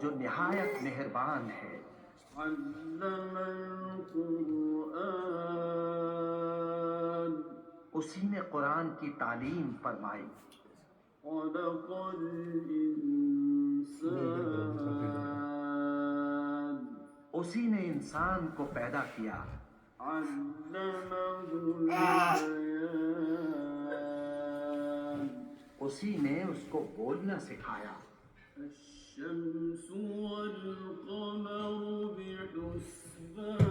جو نہایت مہربان ہے. علم القرآن اسی نے قرآن کی تعلیم فرمائی. خلق الإنسان اسی نے انسان کو پیدا کیا. علمه البيان اسی نے اس کو بولنا سکھایا. الشمس والقمر بحسبان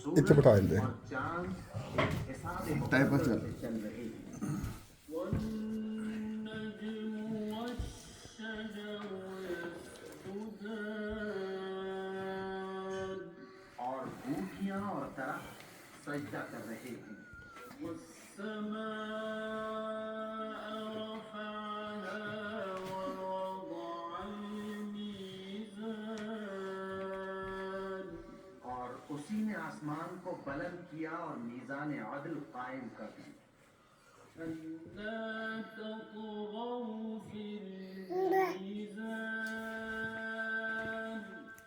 سورج بٹھا دیں. اور چاند ایک حساب ٹائپ پر مقرر سے چل رہے ہیں. والنجم والشجر يسجدان اور بوٹیاں اور درخت سجدہ کر رہے ہیں. والسماء رفعها ووضع الميزان اور اسی نے آسمان کو بلند کیا اور میزان عدل قائم کر دی. ألا تطغوا في الميزان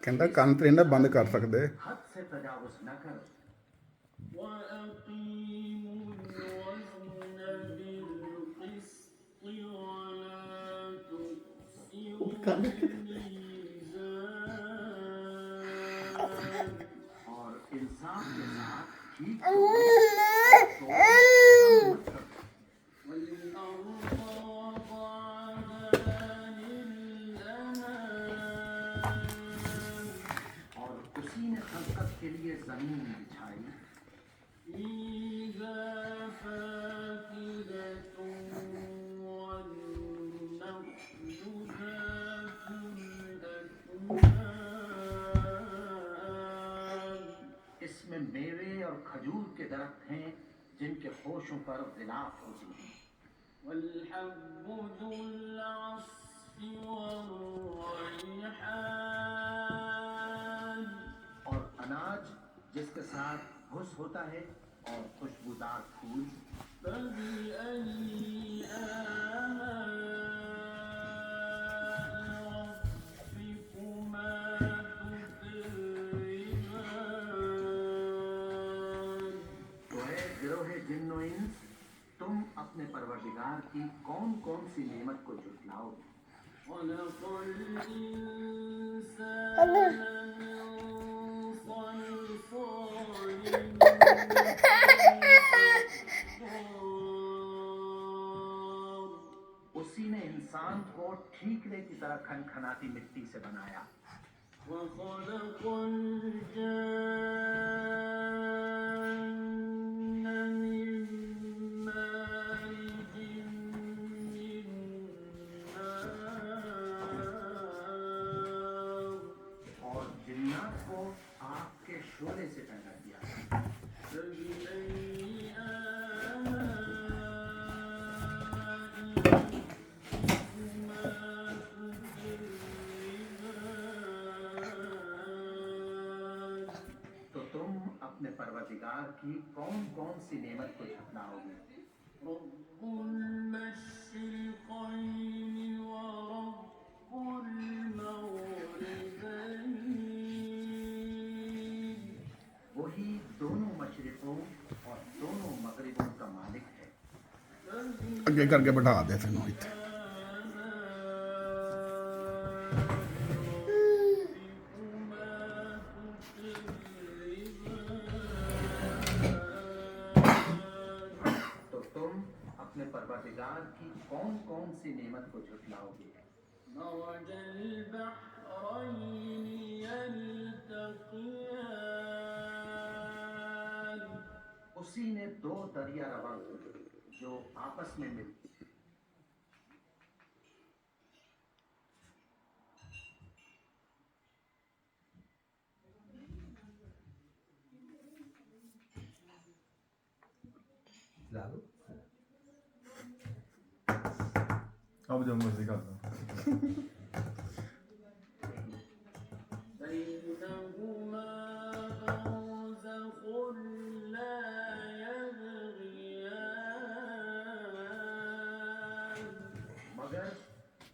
ਕਹਿੰਦਾ ਕੰਨ ਤੇ ਨਾ ਬੰਦ ਕਰ ਸਕਦੇ. حد سے تجاوز نہ کرو. وأقيموا الوزن بالقسط ولا تخسروا الميزان اور انصاف کے ساتھ ٹھیک والأرض وضعها للأنام اور اسی نے خلقت کے لیے زمین بچھائی. فيها فاكهة والنخل ذات الأكمام اس میں میوے اور کھجور کے درخت ہیں جن کے خوشوں پر غلاف ہوتی ہیں. والحب ذو العصف والريحان اور اناج جس کے ساتھ گھس ہوتا ہے اور خوشبودار پھول. فبأي آلاء ربكما تكذبان تو اے گروہ جن و انس، تم اپنے پروردگار کی کون کون سی نعمت کو جھٹلاؤ گے؟ خلق الإنسان من صلصال كالفخار اسی نے انسان کو ٹھیکرے کی طرح کھنکھناتی مٹی سے بنایا. وخلق الجان من مارج من نار اور جنات کو آگ کے شعلے سے پیدا کیا. فبأي آلاء ربكما تكذبان تو تم اپنے پروردگار کی کون کون سی نعمت کو جھٹلاؤ گے؟ رب المشرقين ورب المغربين وہی دونوں مشرقوں اور دونوں مغربوں کا مالک ہے. ਅੱਗੇ ਕਰਕੇ ਬਿਠਾ ਦੇ ਤੈਨੂੰ ਇੱਥੇ. تو تم اپنے پروردگار کی کون کون سی نعمت کو جھٹلاؤ گے؟ مرج البحرين يلتقيان اسی نے دو دریا روا کیے جو آپس میں ملتے. اب جو مرضی کر دو. بينهما برزخ لا يبغيان مگر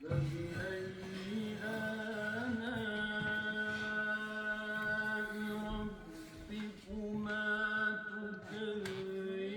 فبأي آلاء ربكما تكذبان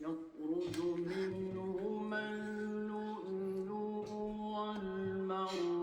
يخرج منهما اللؤلؤ والمرجان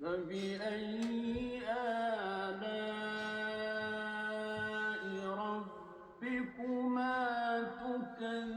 فبأي آلاء ربكما تكذبان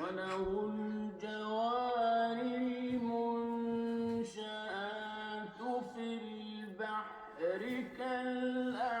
وله الجوار المنشآت في البحر كالأعلام